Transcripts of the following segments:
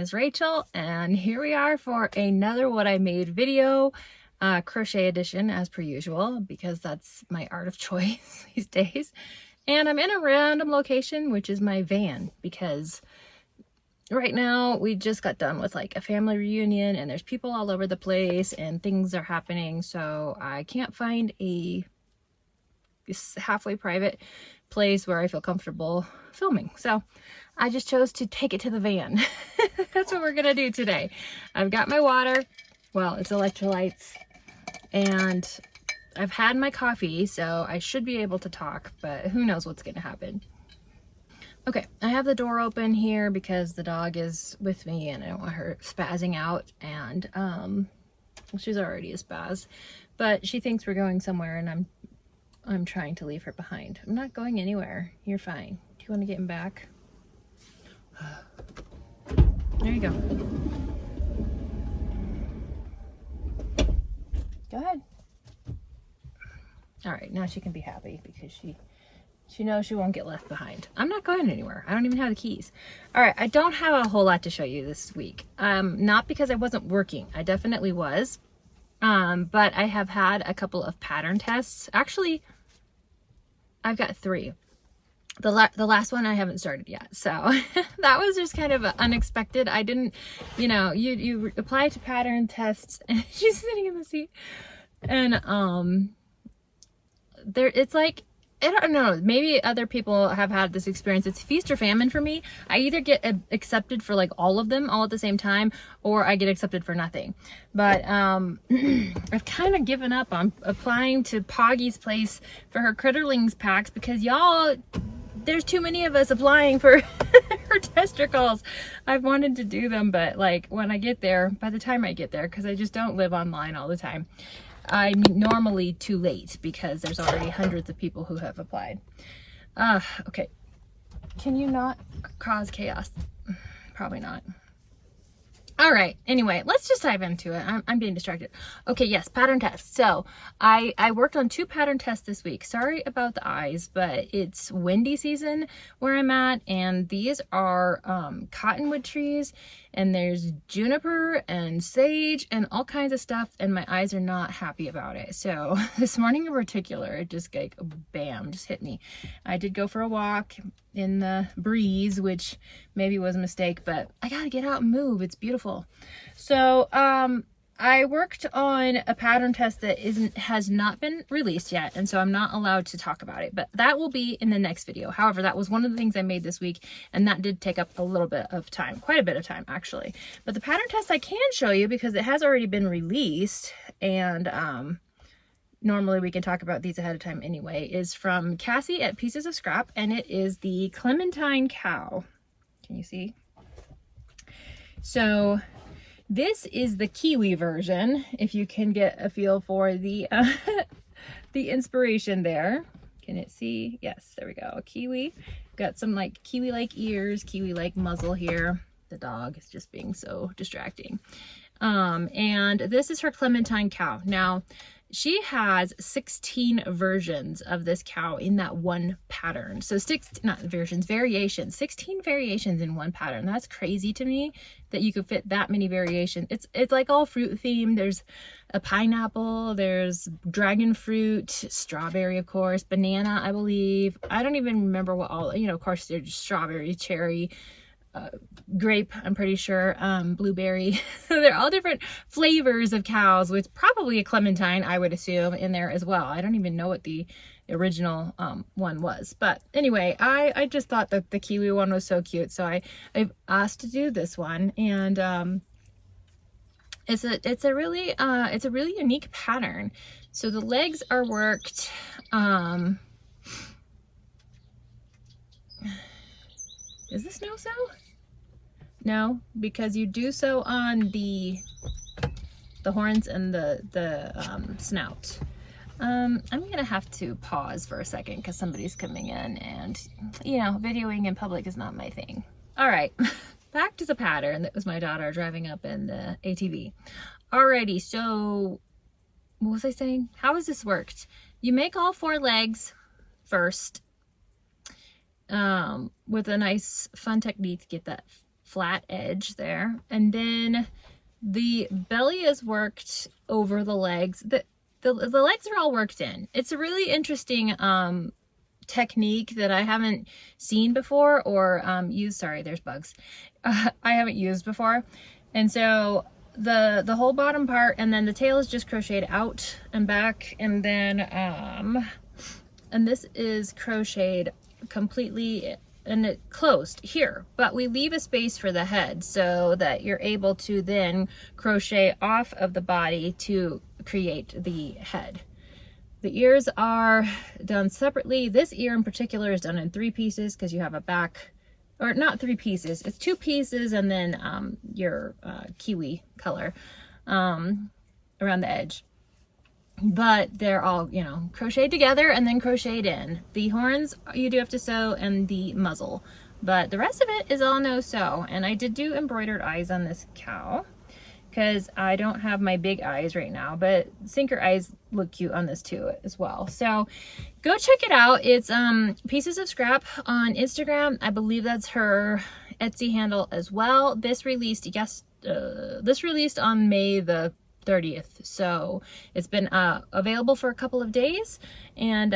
is Rachel, and here we are for another What I Made video, crochet edition as per usual, because that's my art of choice these days. And I'm in a random location, which is my van, because right now we just got done with like a family reunion and there's people all over the place and things are happening, so I can't find a halfway private place where I feel comfortable filming. So I just chose to take it to the van. That's what we're gonna do today. I've got my water, well, it's electrolytes, and I've had my coffee, so I should be able to talk, but who knows what's gonna happen. Okay, I have the door open here because the dog is with me and I don't want her spazzing out, and well, she's already a spaz, but she thinks we're going somewhere and I'm trying to leave her behind. I'm not going anywhere. You're fine. Do you want to get him back? There you go. Go ahead. All right, now she can be happy because she knows she won't get left behind. I'm not going anywhere. I don't even have the keys. All right, I don't have a whole lot to show you this week. Not because I wasn't working. I definitely was. But I have had a couple of pattern tests. Actually, I've got 3. The last one I haven't started yet. So that was just kind of unexpected. I didn't, you apply to pattern tests, and she's sitting in the seat, and it's like, I don't know, maybe other people have had this experience. It's feast or famine for me. I either get accepted for like all of them all at the same time, or I get accepted for nothing. But I've kind of given up on applying to Poggy's place for her Critterlings packs because y'all, there's too many of us applying for her tester calls. I've wanted to do them, but like when I get there, by the time I get there, because I just don't live online all the time, I'm normally too late because there's already hundreds of people who have applied. Okay. Can you not cause chaos? Probably not. All right. Anyway, let's just dive into it. I'm being distracted. Okay. Yes. Pattern tests. So I worked on 2 pattern tests this week. Sorry about the eyes, but it's windy season where I'm at. And these are cottonwood trees, and there's juniper and sage and all kinds of stuff. And my eyes are not happy about it. So this morning in particular, it just like, bam, just hit me. I did go for a walk in the breeze, which maybe was a mistake, but I gotta get out and move. It's beautiful. So I worked on a pattern test that has not been released yet, and so I'm not allowed to talk about it, but that will be in the next video. However, that was one of the things I made this week, and that did take up a little bit of time, quite a bit of time actually. But the pattern test I can show you because it has already been released, and normally we can talk about these ahead of time anyway, is from Cassie at Pieces of Scrap, and it is the Clementine cow. Can you see? So this is the kiwi version, if you can get a feel for the the inspiration there. Can it see? Yes, there we go. Kiwi. Got some like kiwi-like ears, kiwi-like muzzle here. The dog is just being so distracting. And this is her Clementine cow. Now, she has 16 versions of this cow in that one pattern. So variations, 16 variations in one pattern. That's crazy to me that you could fit that many variations. It's like all fruit themed. There's a pineapple, there's dragon fruit, strawberry, of course, banana, I believe. I don't even remember what all, of course there's strawberry, cherry, grape, I'm pretty sure, blueberry. They're all different flavors of cows, with probably a clementine, I would assume, in there as well. I don't even know what the original one was, but anyway, I just thought that the kiwi one was so cute, so I've asked to do this one, and it's a really unique pattern. So the legs are worked is this no sew? No, because you do sew on the horns and the snout. I'm gonna have to pause for a second because somebody's coming in, and videoing in public is not my thing. All right, back to the pattern. That was my daughter driving up in the ATV. Alrighty, so what was I saying? How has this worked? You make all 4 legs first with a nice fun technique to get that flat edge there. And then the belly is worked over the legs. The legs are all worked in. It's a really interesting technique that I haven't seen before or used. Sorry, there's bugs. I haven't used before. And so the whole bottom part, and then the tail is just crocheted out and back, and then and this is crocheted completely and it closed here, but we leave a space for the head so that you're able to then crochet off of the body to create the head. The ears are done separately. This ear in particular is done in 3 pieces because you have a back, or not 3 pieces, it's 2 pieces and then your kiwi color around the edge. But they're all, you know, crocheted together and then crocheted in. The horns you do have to sew, and the muzzle, but the rest of it is all no sew. And I did do embroidered eyes on this cow because I don't have my big eyes right now, but sinker eyes look cute on this too as well. So go check it out. It's Pieces of Scrap on Instagram. I believe that's her Etsy handle as well. This released on May the 30th, so it's been available for a couple of days, and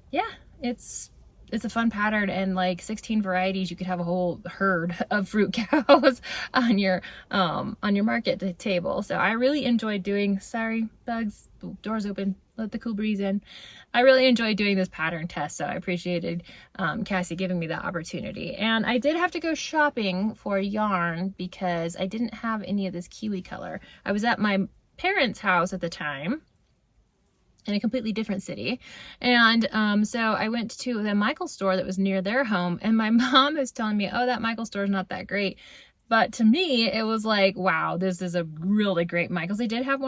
yeah, it's a fun pattern, and like 16 varieties. You could have a whole herd of fruit cows on your market table. So I really enjoyed doing, sorry bugs, doors open, let the cool breeze in. I really enjoyed doing this pattern test, so I appreciated Cassie giving me the opportunity. And I did have to go shopping for yarn because I didn't have any of this kiwi color. I was at my parents' house at the time in a completely different city, and so I went to the Michaels store that was near their home, and my mom is telling me, oh, that Michaels store is not that great. But to me, it was like, wow, this is a really great Michaels. They did have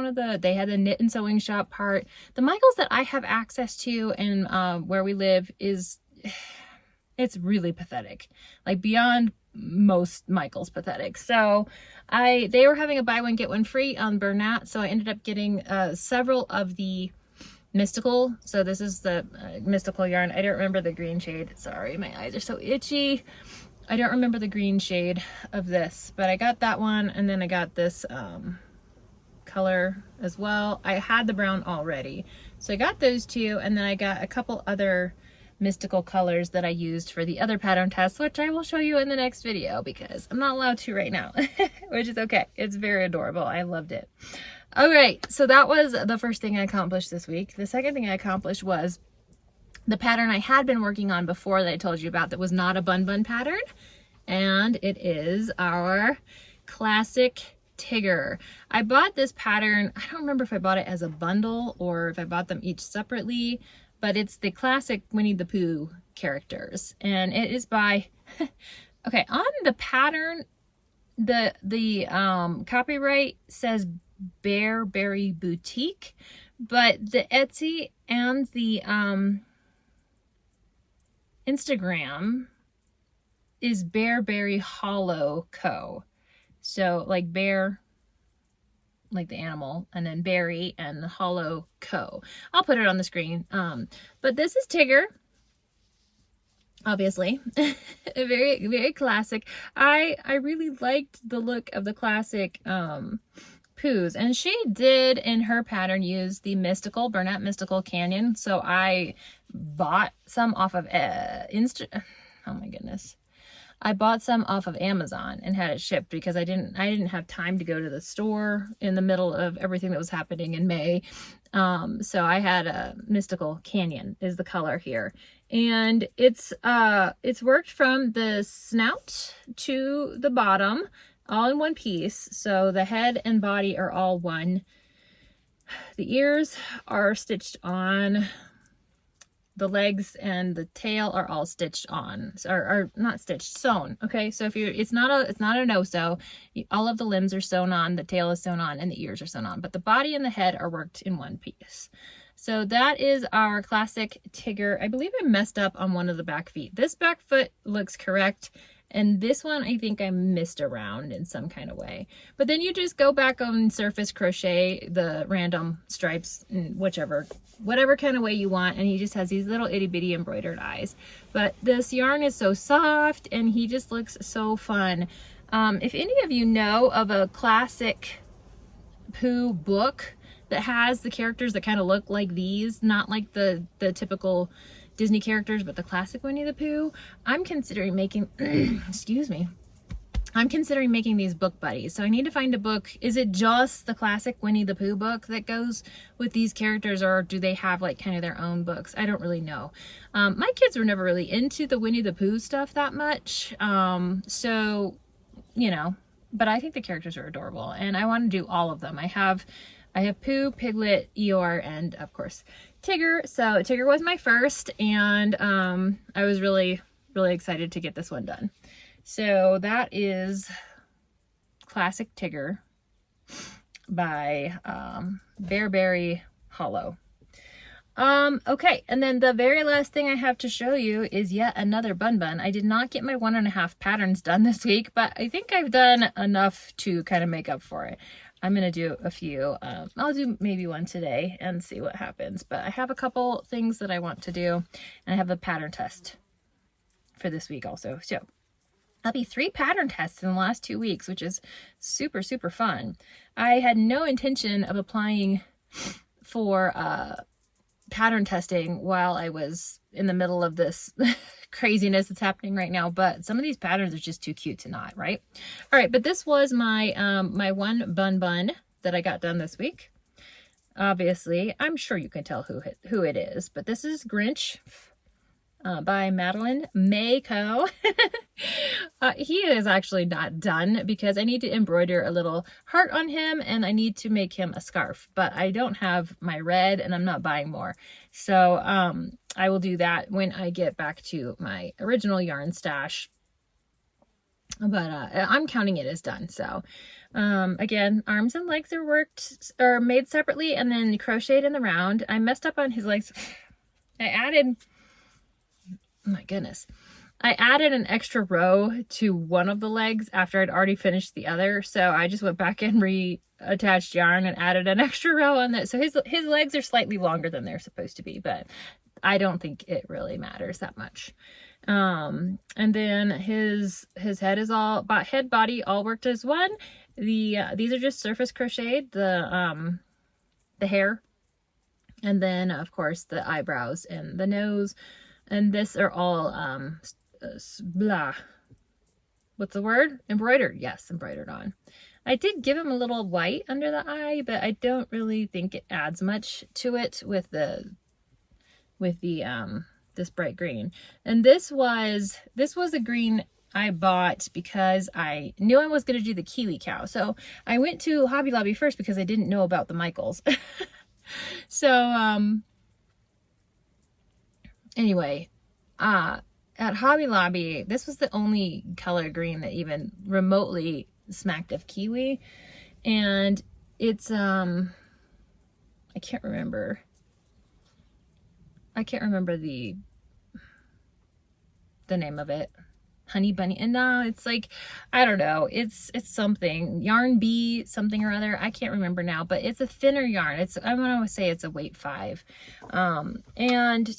they had the knit and sewing shop part. The Michaels that I have access to and where we live it's really pathetic, like beyond most Michaels pathetic. So they were having a buy one get one free on Bernat, so I ended up getting several of the mystical. So this is the mystical yarn. I don't remember the green shade. Sorry, my eyes are so itchy. I don't remember the green shade of this, but I got that one, and then I got this color as well. I had the brown already, so I got those 2, and then I got a couple other mystical colors that I used for the other pattern tests, which I will show you in the next video because I'm not allowed to right now, which is okay. It's very adorable. I loved it. All right, so that was the first thing I accomplished this week. The second thing I accomplished was the pattern I had been working on before that I told you about that was not a bun pattern, and it is our classic Tigger. I bought this pattern, I don't remember if I bought it as a bundle or if I bought them each separately, but it's the classic Winnie the Pooh characters, and it is by okay, on the pattern the copyright says Bearberry Boutique, but the Etsy and the Instagram is Bearberry Hollow Co. So like bear, like the animal, and then berry and hollow co. I'll put it on the screen. But this is Tigger, obviously. Very, very classic. I really liked the look of the classic Poohs, and she did in her pattern use the mystical Bernat Mystical Canyon. So I bought some off of oh my goodness. I bought some off of Amazon and had it shipped because I didn't have time to go to the store in the middle of everything that was happening in May. So I had a Mystical Canyon is the color here. And it's worked from the snout to the bottom all in one piece. So the head and body are all one. The ears are stitched on. The legs and the tail are all stitched on, or not stitched, sewn. Okay, so if it's not a no-sew. All of the limbs are sewn on, the tail is sewn on, and the ears are sewn on, but the body and the head are worked in one piece. So that is our classic Tigger. I believe I messed up on one of the back feet. This back foot looks correct, and this one I think I missed around in some kind of way. But then you just go back on surface crochet the random stripes in whatever kind of way you want, and he just has these little itty bitty embroidered eyes. But this yarn is so soft, and he just looks so fun. If any of you know of a classic Pooh book that has the characters that kind of look like these, not like the typical Disney characters, but the classic Winnie the Pooh, I'm considering making, excuse me, I'm considering making these book buddies. So I need to find a book. Is it just the classic Winnie the Pooh book that goes with these characters, or do they have like kind of their own books? I don't really know. My kids were never really into the Winnie the Pooh stuff that much. So, you know, but I think the characters are adorable and I want to do all of them. I have Pooh, Piglet, Eeyore, and of course Tigger. So Tigger was my first, and I was really excited to get this one done. So that is Classic Tigger by Bearberry Hollow. Okay, and then the very last thing I have to show you is yet another bun bun. I did not get my 1.5 patterns done this week, but I think I've done enough to kind of make up for it. I'm going to do a few. I'll do maybe one today and see what happens, but I have a couple things that I want to do, and I have a pattern test for this week also. So that'll be 3 pattern tests in the last 2 weeks, which is super fun. I had no intention of applying for pattern testing while I was in the middle of this craziness that's happening right now, but some of these patterns are just too cute to not, right? All right, but this was my my one bun bun that I got done this week. Obviously, I'm sure you can tell who it is, but this is Grinch by Madeline Mayco. He is actually not done because I need to embroider a little heart on him and I need to make him a scarf, but I don't have my red and I'm not buying more. So I will do that when I get back to my original yarn stash, but I'm counting it as done. So again, arms and legs are made separately and then crocheted in the round. I messed up on his legs. I added, my goodness, I added an extra row to one of the legs after I'd already finished the other. So I just went back and reattached yarn and added an extra row on that. So his legs are slightly longer than they're supposed to be, but I don't think it really matters that much. And then his head is all, head, body, all worked as one. These are just surface crocheted, the hair, and then of course the eyebrows and the nose. And this are all, what's the word? Embroidered. Yes, embroidered on. I did give him a little white under the eye, but I don't really think it adds much to it with this bright green. And this was a green I bought because I knew I was going to do the kiwi cow. So I went to Hobby Lobby first because I didn't know about the Michaels. So, anyway, at Hobby Lobby, this was the only color green that even remotely smacked of kiwi. And it's, I can't remember the name of it. Honey Bunny. And no, it's like, I don't know. It's something. Yarn Bee something or other. I can't remember now, but it's a thinner yarn. I'm going to say it's a weight 5. And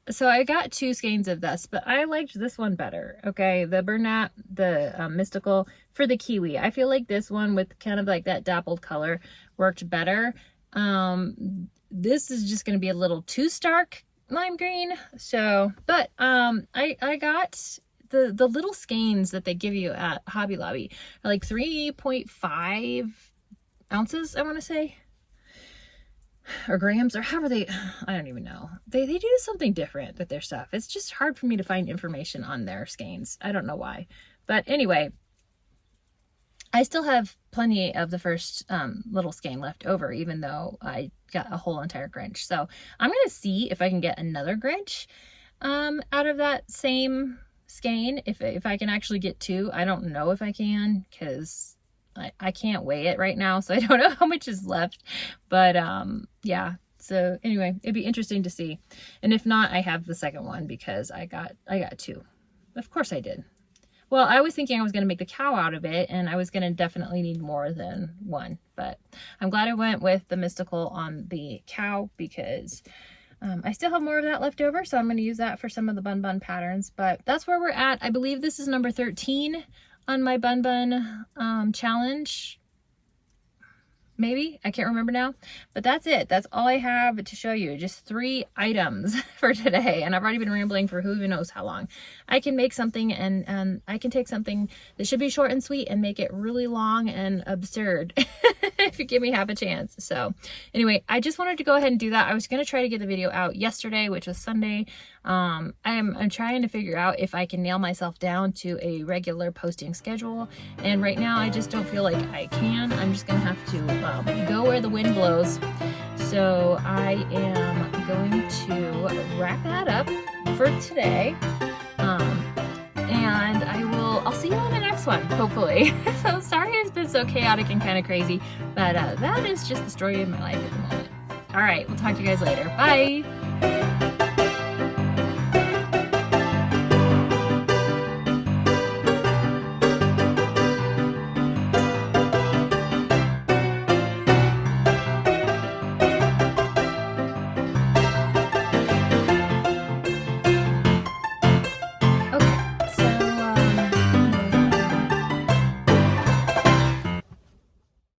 so I got 2 skeins of this, but I liked this one better. Okay, the Bernat, the Mystical for the kiwi. I feel like this one with kind of like that dappled color worked better. This is just going to be a little too stark lime green. So, but I got the little skeins that they give you at Hobby Lobby are like 3.5 ounces, I want to say. Or grams, or however I don't even know. They do something different with their stuff. It's just hard for me to find information on their skeins. I don't know why. But anyway, I still have plenty of the first little skein left over, even though I got a whole entire Grinch. So I'm going to see if I can get another Grinch out of that same skein. If I can actually get 2. I don't know if I can, because I can't weigh it right now, so I don't know how much is left. But yeah, so anyway, it'd be interesting to see. And if not, I have the second one because I got 2. Of course I did. Well, I was thinking I was going to make the cow out of it, and I was going to definitely need more than 1. But I'm glad I went with the Mystical on the cow because I still have more of that left over, so I'm going to use that for some of the bun bun patterns. But that's where we're at. I believe this is number 13 on my bun bun challenge. Maybe, I can't remember now, but that's it. That's all I have to show you. Just 3 items for today. And I've already been rambling for who even knows how long. I can make something and I can take something that should be short and sweet and make it really long and absurd if you give me half a chance. So anyway, I just wanted to go ahead and do that. I was going to try to get the video out yesterday, which was Sunday. I'm trying to figure out if I can nail myself down to a regular posting schedule. And right now I just don't feel like I can. I'm just going to have to go where the wind blows. So I am going to wrap that up for today. And I'll see you on the next one, hopefully. So sorry it's been so chaotic and kind of crazy, but that is just the story of my life at the moment. All right, we'll talk to you guys later. Bye.